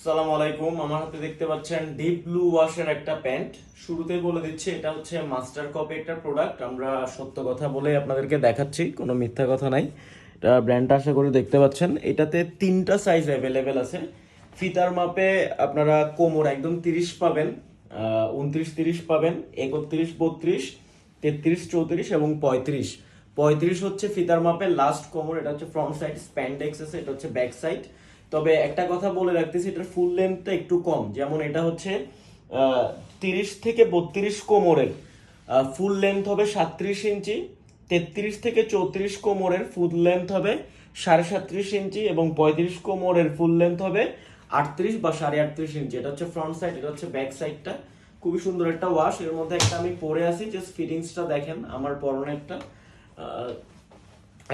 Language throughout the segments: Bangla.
আসসালামু আলাইকুম। আমার হাতে দেখতে পাচ্ছেন ডিপ ব্লু ওয়াশের একটা প্যান্ট। শুরুতেই বলে দিচ্ছি এটা হচ্ছে মাস্টার কপি একটা প্রোডাক্ট। আমরা সত্য কথা বলে আপনাদেরকে দেখাচ্ছি, কোনো মিথ্যা কথা নাই। এটা ব্র্যান্ডটা আশা করি দেখতে পাচ্ছেন। এটাতে তিনটা সাইজ অ্যাভেলেবেল আছে। ফিতার মাপে আপনারা কোমর একদম 30 পাবেন, 29-30 পাবেন, 31-32, 33-34 এবং 35। 35 হচ্ছে ফিতার মাপে লাস্ট কোমর। এটা হচ্ছে ফ্রন্ট সাইড স্প্যান্ডেক্স আছে, এটা হচ্ছে ব্যাক সাইড। তবে একটা কথা বলে রাখতেছি, এটার ফুল লেন্থটা একটু কম। যেমন এটা হচ্ছে 30 থেকে 32 কোমরের ফুল লেন্থ হবে 37 ইঞ্চি, 33 থেকে 34 কোমরের ফুল লেন্থ হবে 37.5 ইঞ্চি এবং 35 কোমরের ফুল লেন্থ হবে 38 বা 38.5 ইঞ্চি। এটা হচ্ছে ফ্রন্ট সাইড, এটা হচ্ছে ব্যাক সাইডটা। খুবই সুন্দর একটা ওয়াশ। এর মধ্যে একটা আমি পরে আছি, জাস্ট ফিটিংসটা দেখেন আমার পরনে একটা।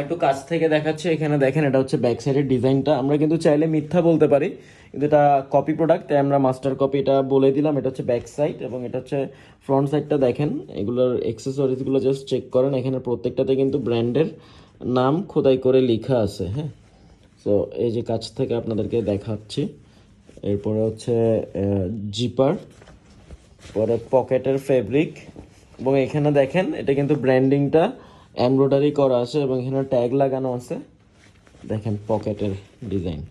একটু কাছ থেকে দেখাচ্ছে, এখানে দেখেন এটা হচ্ছে ব্যাক সাইডের ডিজাইনটা। আমরা কিন্তু চাইলে মিথ্যা বলতে পারি, কিন্তু এটা কপি প্রোডাক্ট, তাই আমরা মাস্টার কপি এটা বলে দিলাম। এটা হচ্ছে ব্যাক সাইড এবং এটা হচ্ছে ফ্রন্ট সাইডটা। দেখেন এগুলোর এক্সেসরিজগুলো জাস্ট চেক করেন, এখানে প্রত্যেকটাতে কিন্তু ব্র্যান্ডের নাম খোদাই করে লেখা আছে। হ্যাঁ, সো এই যে কাছ থেকে আপনাদেরকে দেখাচ্ছি। এরপরে হচ্ছে জিপার, পরে পকেটের ফেব্রিক, এবং এখানে দেখেন এটা কিন্তু ব্র্যান্ডিংটা এমব্রয়ডারি করা আছে এবং এখানে ট্যাগ লাগানো আছে। দেখেন পকেটের ডিজাইন।